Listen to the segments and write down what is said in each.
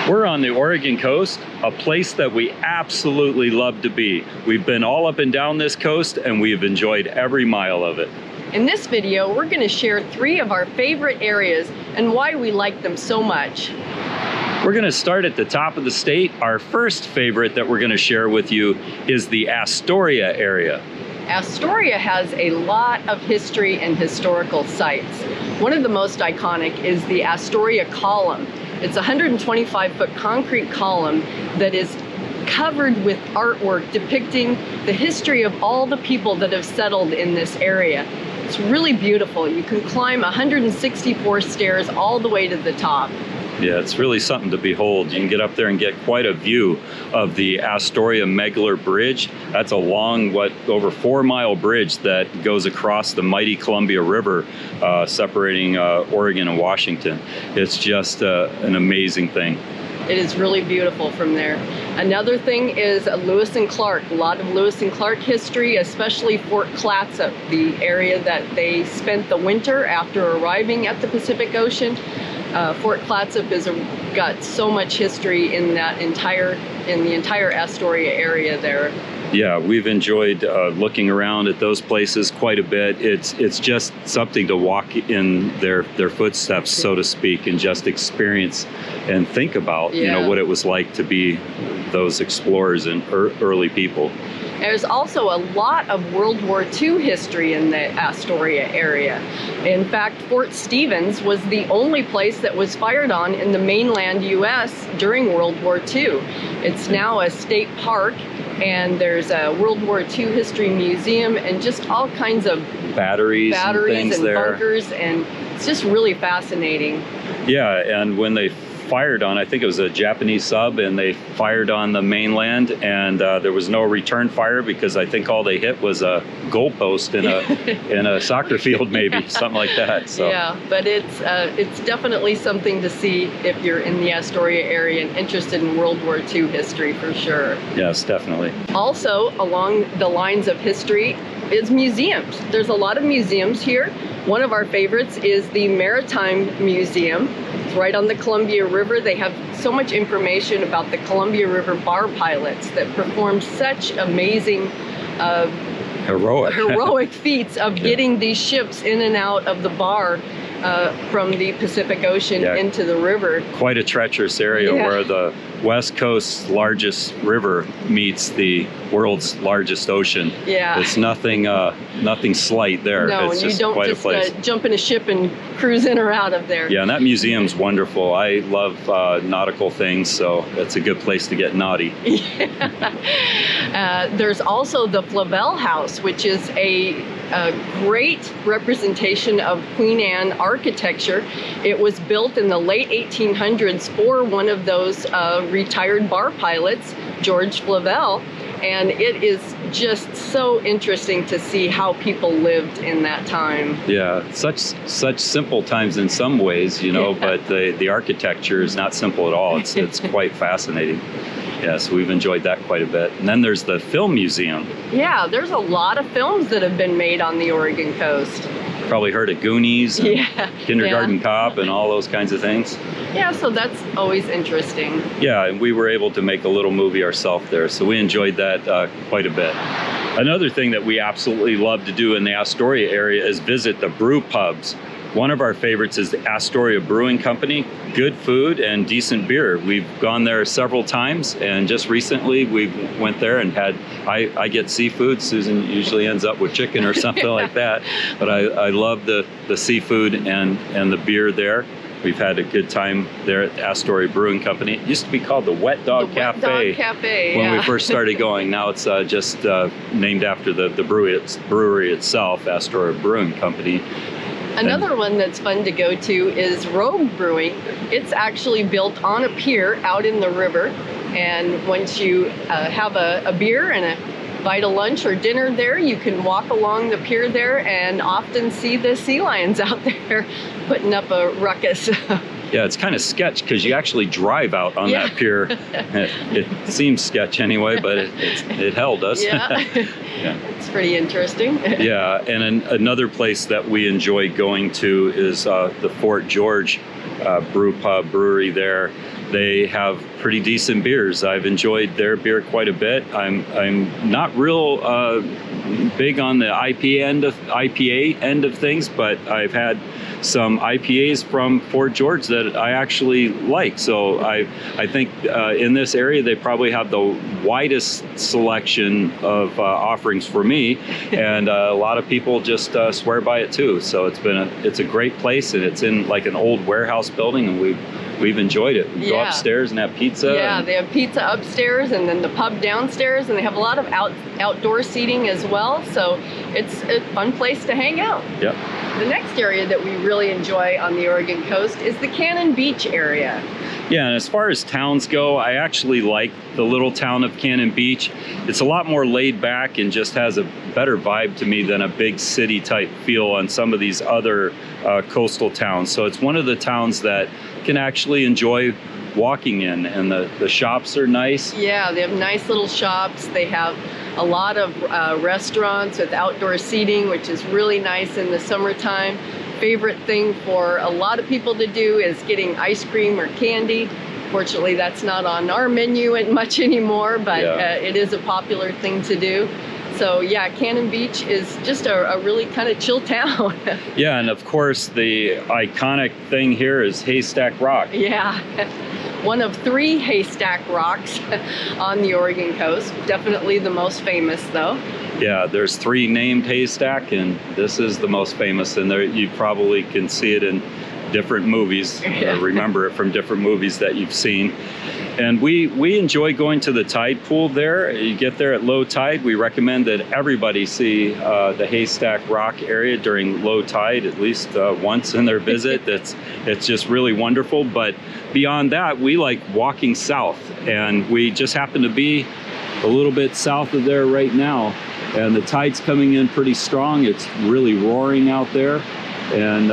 We're on the Oregon coast, a place that we absolutely love to be. We've been all up and down this coast and we've enjoyed every mile of it. In this video, we're going to share 3 of our favorite areas and why we like them so much. We're going to start at the top of the state. Our first favorite that we're going to share with you is the Astoria area. Astoria has a lot of history and historical sites. One of the most iconic is the Astoria Column. It's a 125-foot concrete column that is covered with artwork depicting the history of all the people that have settled in this area. It's really beautiful. You can climb 164 stairs all the way to the top. Yeah, it's really something to behold. You can get up there and get quite a view of the Astoria Megler Bridge. That's a long, over 4-mile bridge that goes across the mighty Columbia River, separating Oregon and Washington. It's just an amazing thing. It is really beautiful from there. Another thing is Lewis and Clark. A lot of Lewis and Clark history, especially Fort Clatsop, the area that they spent the winter after arriving at the Pacific Ocean. Fort Clatsop has got so much history in the entire Astoria area there. Yeah, we've enjoyed looking around at those places quite a bit. It's just something to walk in their footsteps, so to speak, and just experience and think about, you know, what it was like to be those explorers and early people. There's also a lot of World War II history in the Astoria area. In fact, Fort Stevens was the only place that was fired on in the mainland U.S. during World War II. It's now a state park, and there's a World War II history museum and just all kinds of batteries and things and there. Bunkers, and it's just really fascinating. Yeah, and when they fired on, I think it was a Japanese sub, and they fired on the mainland, and there was no return fire because I think all they hit was a goalpost in a soccer field, maybe something like that. So yeah, but it's definitely something to see if you're in the Astoria area and interested in World War II history, for sure. Yes, definitely. Also, along the lines of history is museums. There's a lot of museums here. One of our favorites is the Maritime Museum. It's right on the Columbia River. They have so much information about the Columbia River bar pilots that performed such amazing heroic feats of getting these ships in and out of the bar from the Pacific Ocean into the river. Quite a treacherous area where the West Coast's largest river meets the world's largest ocean. Yeah. It's nothing slight there. No, it's you don't quite just a place. Jump in a ship and cruise in or out of there. Yeah, and that museum's wonderful. I love nautical things, so it's a good place to get naughty. There's also the Flavel House, which is a great representation of Queen Anne architecture. It was built in the late 1800s for one of those retired bar pilots, George Flavel, and it is just so interesting to see how people lived in that time. Yeah, such simple times in some ways, you know, but the architecture is not simple at all. It's quite fascinating. Yeah, so we've enjoyed that quite a bit. And then there's the Film Museum. Yeah, there's a lot of films that have been made on the Oregon coast. Probably heard of Goonies, and Kindergarten Cop, and all those kinds of things. Yeah, so that's always interesting. Yeah, and we were able to make a little movie ourselves there, so we enjoyed that quite a bit. Another thing that we absolutely love to do in the Astoria area is visit the brew pubs. One of our favorites is the Astoria Brewing Company. Good food and decent beer. We've gone there several times, and just recently we went there and had, I get seafood. Susan usually ends up with chicken or something like that. But I love the seafood and the beer there. We've had a good time there at the Astoria Brewing Company. It used to be called the Wet Dog Cafe. Wet Dog Cafe, when we first started going. Now it's just named after the brewery itself, Astoria Brewing Company. Another one that's fun to go to is Rogue Brewing. It's actually built on a pier out in the river, and once you have a beer and a bite of lunch or dinner there, you can walk along the pier there and often see the sea lions out there putting up a ruckus. Yeah, it's kind of sketch because you actually drive out on that pier. It seems sketch anyway, but it held us. Yeah. It's pretty interesting. Yeah, and another place that we enjoy going to is the Fort George brew pub brewery there. They have pretty decent beers. I've enjoyed their beer quite a bit. I'm not real big on the IPA end of things, but I've had some IPAs from Fort George that I actually like. So I think in this area they probably have the widest selection of offerings for me, and a lot of people just swear by it too. So it's a great place, and it's in like an old warehouse building, and we've enjoyed it. We go upstairs and have pizza. Yeah, they have pizza upstairs and then the pub downstairs, and they have a lot of outdoor seating as well. So it's a fun place to hang out. Yep. The next area that we really enjoy on the Oregon coast is the Cannon Beach area. Yeah, and as far as towns go, I actually like the little town of Cannon Beach. It's a lot more laid back and just has a better vibe to me than a big city type feel on some of these other coastal towns. So it's one of the towns that can actually enjoy walking in, and the shops are nice. Yeah, they have nice little shops. They have a lot of restaurants with outdoor seating, which is really nice in the summertime. Favorite thing for a lot of people to do is getting ice cream or candy. Fortunately, that's not on our menu much anymore, but it is a popular thing to do. So yeah, Cannon Beach is just a really kind of chill town. Yeah, and of course the iconic thing here is Haystack Rock. Yeah, one of 3 haystack rocks on the Oregon coast. Definitely the most famous though. Yeah, there's 3 named Haystack, and this is the most famous, and there you probably can see it in different movies, or remember it from different movies that you've seen. And we enjoy going to the tide pool there. You get there at low tide. We recommend that everybody see the Haystack Rock area during low tide at least once in their visit. It's just really wonderful. But beyond that, we like walking south, and we just happen to be a little bit south of there right now, and the tide's coming in pretty strong. It's really roaring out there, and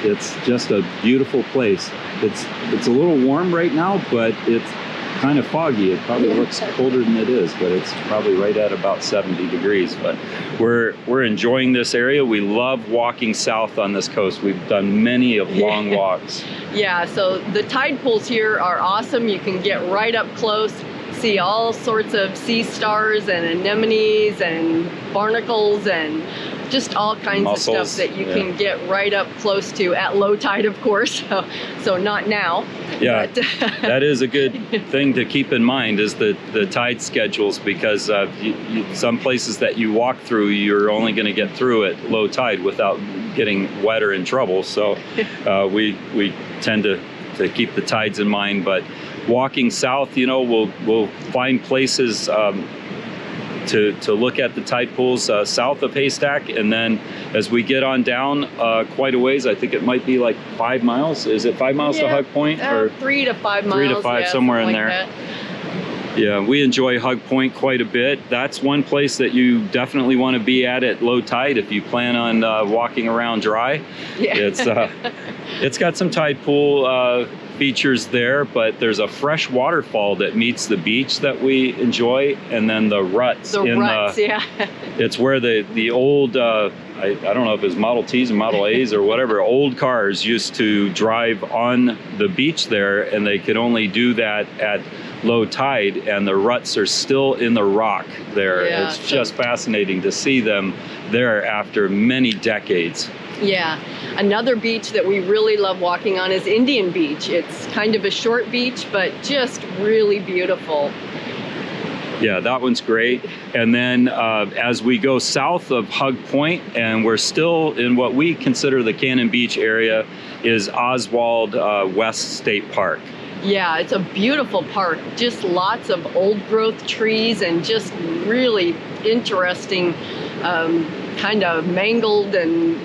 it's just a beautiful place. It's a little warm right now, but it's kind of foggy. It probably looks colder than it is, but it's probably right at about 70 degrees. But we're enjoying this area. We love walking south on this coast. We've done many of long walks. Yeah, so the tide pools here are awesome. You can get right up close, see all sorts of sea stars and anemones and barnacles and just all kinds mussels, of stuff that you can get right up close to at low tide, of course. So not now. Yeah, but that is a good thing to keep in mind, is the tide schedules, because some places that you walk through, you're only going to get through at low tide without getting wet or in trouble. So we tend to keep the tides in mind. But walking south, we'll find places to look at the tide pools south of Haystack, and then as we get on down quite a ways, I think it might be like 5 miles. Is it 5 miles to Hug Point? Or 3 to 5 miles. 3 to 5, somewhere in there. That. Yeah, we enjoy Hug Point quite a bit. That's one place that you definitely want to be at low tide if you plan on walking around dry. Yeah. It's got some tide pool features there, but there's a fresh waterfall that meets the beach that we enjoy, and then the ruts. It's where the old I don't know if it's Model Ts and Model A's or whatever, old cars used to drive on the beach there, and they could only do that at low tide, and the ruts are still in the rock there. Yeah, it's just fascinating to see them there after many decades. Yeah, another beach that we really love walking on is Indian Beach. It's kind of a short beach, but just really beautiful. Yeah, that one's great. And then as we go south of Hug Point, and we're still in what we consider the Cannon Beach area, is Oswald West State Park. Yeah, it's a beautiful park. Just lots of old growth trees and just really interesting kind of mangled and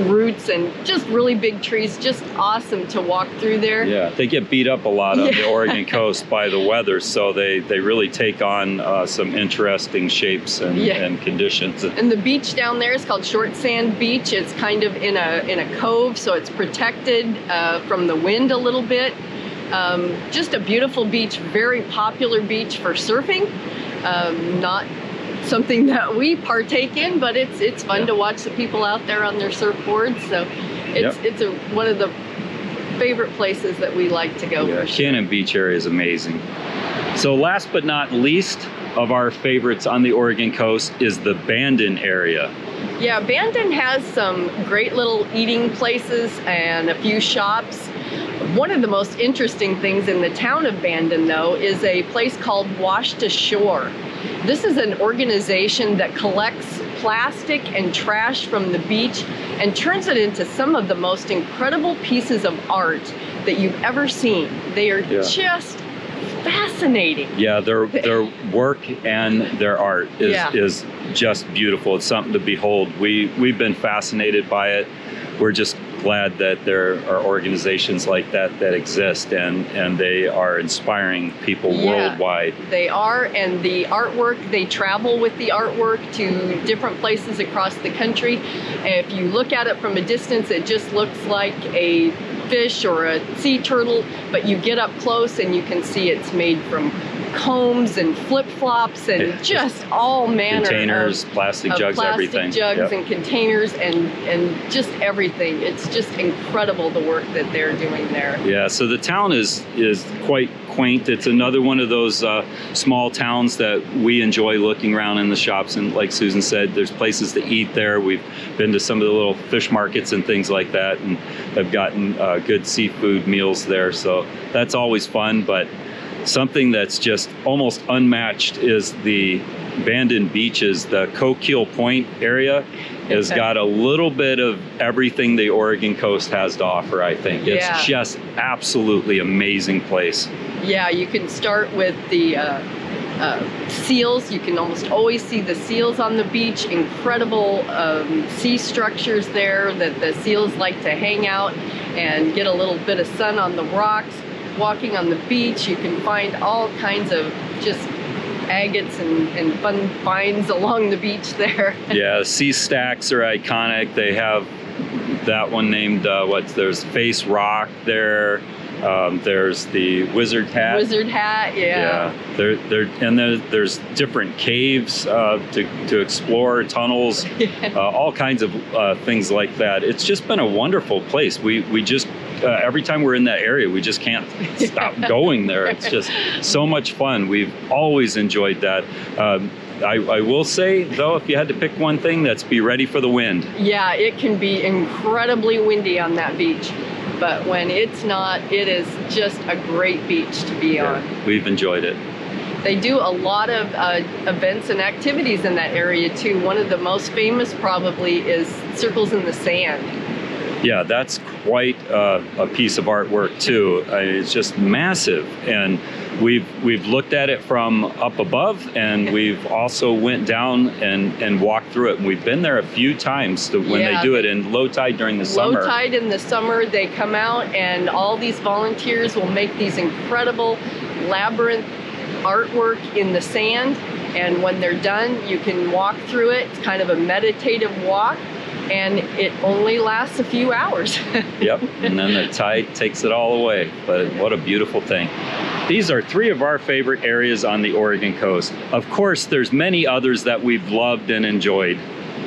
roots and just really big trees. Just awesome to walk through there. Yeah, they get beat up a lot on the Oregon coast by the weather, so they really take on some interesting shapes and conditions. And the beach down there is called Short Sand Beach. It's kind of in a cove, so it's protected from the wind a little bit. Just a beautiful beach, very popular beach for surfing. Not something that we partake in, but it's fun to watch the people out there on their surfboards. So it's one of the favorite places that we like to go. Yeah, for sure. Cannon Beach area is amazing. So last but not least of our favorites on the Oregon coast is the Bandon area. Yeah, Bandon has some great little eating places and a few shops. One of the most interesting things in the town of Bandon, though, is a place called Washed Ashore. This is an organization that collects plastic and trash from the beach and turns it into some of the most incredible pieces of art that you've ever seen. They are just fascinating. Yeah, their work and their art is just beautiful. It's something to behold. We've been fascinated by it. We're just glad that there are organizations like that exist, and they are inspiring people worldwide. They are, and the artwork, they travel with the artwork to different places across the country. If you look at it from a distance, it just looks like a fish or a sea turtle, but you get up close and you can see it's made from combs and flip-flops and just all manner containers, plastic jugs, everything. Plastic jugs and containers and just everything. It's just incredible the work that they're doing there. Yeah, so the town is quite quaint. It's another one of those small towns that we enjoy looking around in the shops, and like Susan said, there's places to eat there. We've been to some of the little fish markets and things like that, and have gotten good seafood meals there, so that's always fun. But something that's just almost unmatched is the Bandon beaches. The Coquille Point area has got a little bit of everything the Oregon coast has to offer, I think. It's just absolutely amazing place. Yeah, you can start with the seals. You can almost always see the seals on the beach. Incredible sea structures there that the seals like to hang out and get a little bit of sun on the rocks. Walking on the beach, you can find all kinds of just agates and fun finds along the beach there. Yeah, sea stacks are iconic. They have that one named, there's Face Rock there. There's the Wizard Hat. Wizard Hat, yeah. There's different caves to explore, tunnels, all kinds of things like that. It's just been a wonderful place. We just every time we're in that area, we just can't stop going there. It's just so much fun. We've always enjoyed that. I will say, though, if you had to pick one thing, that's be ready for the wind. Yeah, it can be incredibly windy on that beach. But when it's not, it is just a great beach to be on. We've enjoyed it. They do a lot of events and activities in that area, too. One of the most famous probably is Circles in the Sand. Yeah, that's quite a piece of artwork too. It's just massive, and we've looked at it from up above, and we've also went down and walked through it. And we've been there a few times when they do it in low tide during the summer. Low tide in the summer, they come out, and all these volunteers will make these incredible labyrinth artwork in the sand. And when they're done, you can walk through it. It's kind of a meditative walk. And it only lasts a few hours. Yep, and then the tide takes it all away. But what a beautiful thing. These are three of our favorite areas on the Oregon coast. Of course, there's many others that we've loved and enjoyed.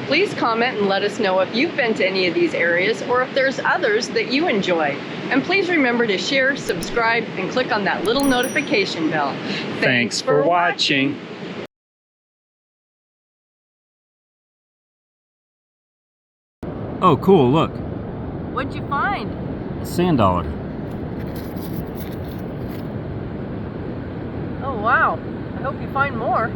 Please comment and let us know if you've been to any of these areas or if there's others that you enjoy. And please remember to share, subscribe, and click on that little notification bell. Thanks for watching. Oh, cool, look. What'd you find? A sand dollar. Oh, wow. I hope you find more.